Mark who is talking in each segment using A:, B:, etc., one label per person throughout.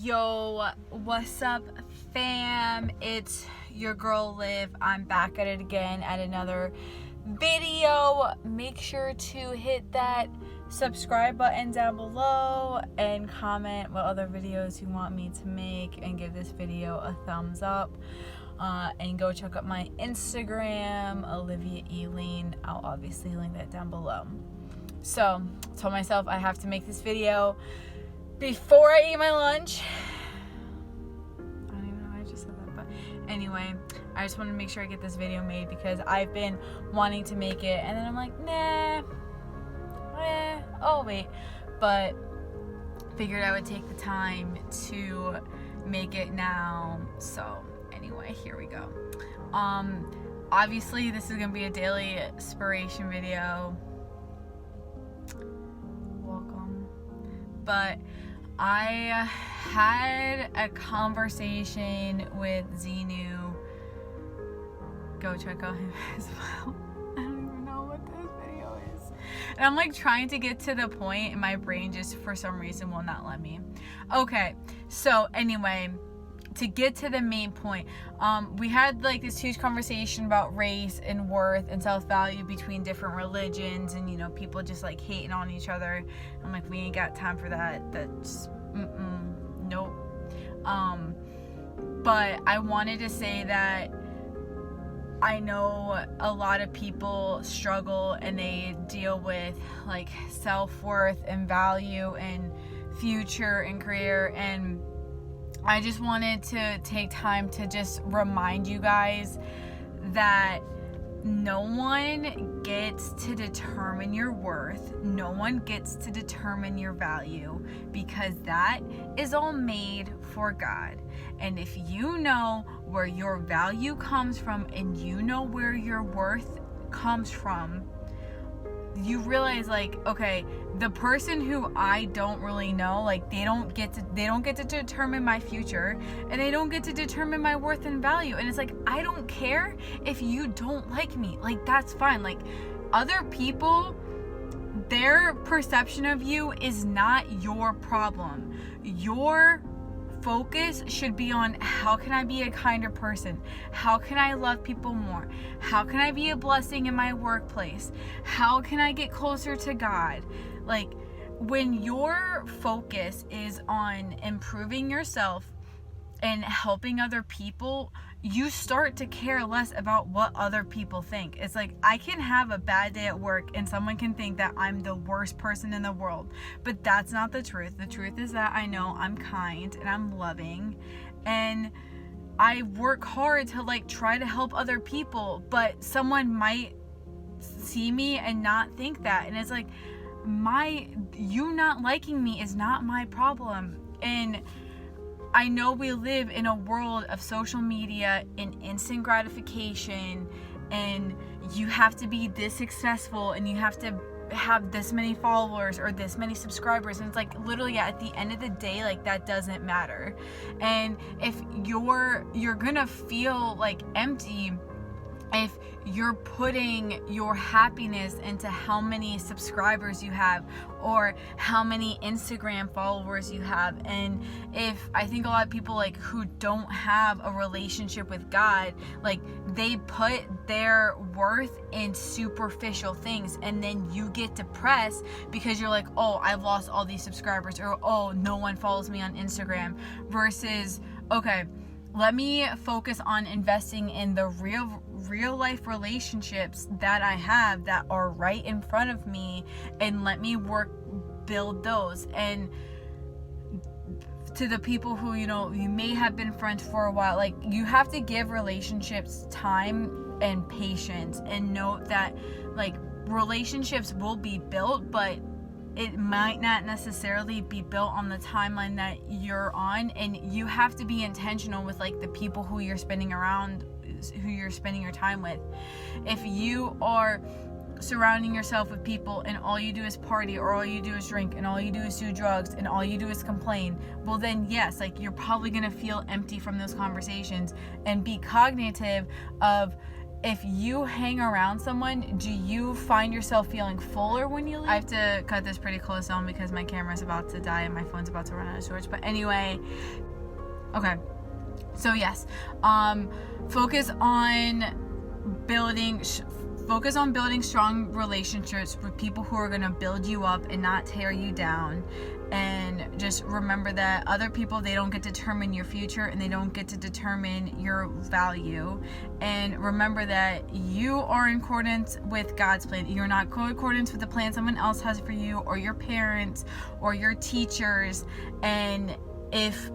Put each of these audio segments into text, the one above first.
A: Yo, what's up, fam? It's your girl Liv. I'm back at it again at another video. Make sure to hit that subscribe button down below and comment what other videos you want me to make, and give this video a thumbs up. And go check out my Instagram, Olivia Eileen. I'll obviously link that down below. So, I told myself I have to make this video before I eat my lunch. I don't even know why I just said that, but anyway, I just wanted to make sure I get this video made because I've been wanting to make it, and then I'm like, oh wait, but figured I would take the time to make it now. So anyway, here we go. Obviously this is gonna be a daily inspiration video. Welcome. But I had a conversation with Xenu. Go check out him as well. I don't even know what this video is. And I'm like trying to get to the point, and my brain just for some reason will not let me. Okay, so anyway, to get to the main point, we had like this huge conversation about race and worth and self-value between different religions, and you know, people just like hating on each other. I'm like, we ain't got time for that. That's nope. But I wanted to say that I know a lot of people struggle and they deal with like self-worth and value and future and career, and I just wanted to take time to just remind you guys that no one gets to determine your worth. No one gets to determine your value, because that is all made for God. And if you know where your value comes from and you know where your worth comes from, you realize like, okay, the person who I don't really know, like they don't get to determine my future, and they don't get to determine my worth and value. And it's like, I don't care if you don't like me. Like, that's fine. Like, other people, their perception of you is not your problem. Your focus should be on, how can I be a kinder person? How can I love people more? How can I be a blessing in my workplace? How can I get closer to God? Like, when your focus is on improving yourself and helping other people, you start to care less about what other people think. It's like, I can have a bad day at work and someone can think that I'm the worst person in the world, but that's not the truth. The truth is that I know I'm kind and I'm loving, and I work hard to like try to help other people, but someone might see me and not think that, and it's like, you not liking me is not my problem. And I know we live in a world of social media and instant gratification, and you have to be this successful and you have to have this many followers or this many subscribers, and it's like, literally at the end of the day, like, that doesn't matter. And if you're gonna feel like empty if you're putting your happiness into how many subscribers you have or how many Instagram followers you have. And if I think a lot of people like who don't have a relationship with God, like they put their worth in superficial things, and then you get depressed because you're like, oh, I've lost all these subscribers, or oh, no one follows me on Instagram, versus, okay, let me focus on investing in the real life relationships that I have that are right in front of me, and let me build those. And to the people who, you know, you may have been friends for a while, like, you have to give relationships time and patience, and note that like relationships will be built, but it might not necessarily be built on the timeline that you're on. And you have to be intentional with like the people who you're spending your time with. If you are surrounding yourself with people and all you do is party, or all you do is drink, and all you do is do drugs, and all you do is complain, well then yes, like, you're probably gonna feel empty from those conversations. And be cognitive of if you hang around someone, do you find yourself feeling fuller when you leave? I have to cut this pretty close on because my camera's about to die and my phone's about to run out of storage. But anyway, okay. So yes, focus on building strong relationships with people who are going to build you up and not tear you down. And just remember that other people, they don't get to determine your future, and they don't get to determine your value. And remember that you are in accordance with God's plan. You're not in accordance with the plan someone else has for you, or your parents, or your teachers. And if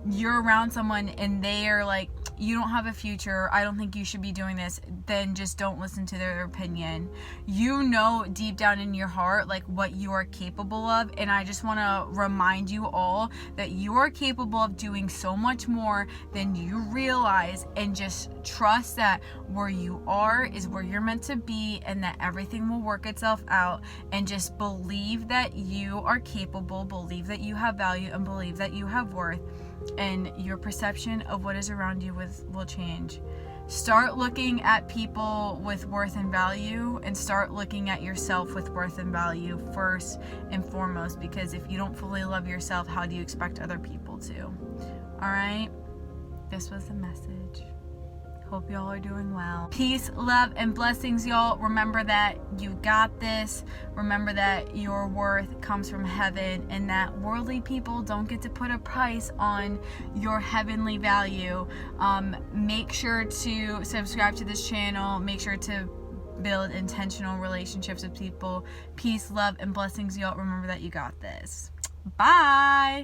A: you're around someone and they are like, you don't have a future, I don't think you should be doing this, then just don't listen to their opinion. You know deep down in your heart like what you are capable of, and I just want to remind you all that you are capable of doing so much more than you realize, and just trust that where you are is where you're meant to be, and that everything will work itself out. And just believe that you are capable, believe that you have value, and believe that you have worth, and your perception of what is around you will change. Start looking at people with worth and value, and start looking at yourself with worth and value first and foremost, because if you don't fully love yourself, how do you expect other people to? All right, this was the message. Hope y'all are doing well. Peace, love, and blessings, y'all. Remember that you got this. Remember that your worth comes from heaven, and that worldly people don't get to put a price on your heavenly value. Make sure to subscribe to this channel. Make sure to build intentional relationships with people. Peace, love, and blessings, y'all. Remember that you got this. Bye.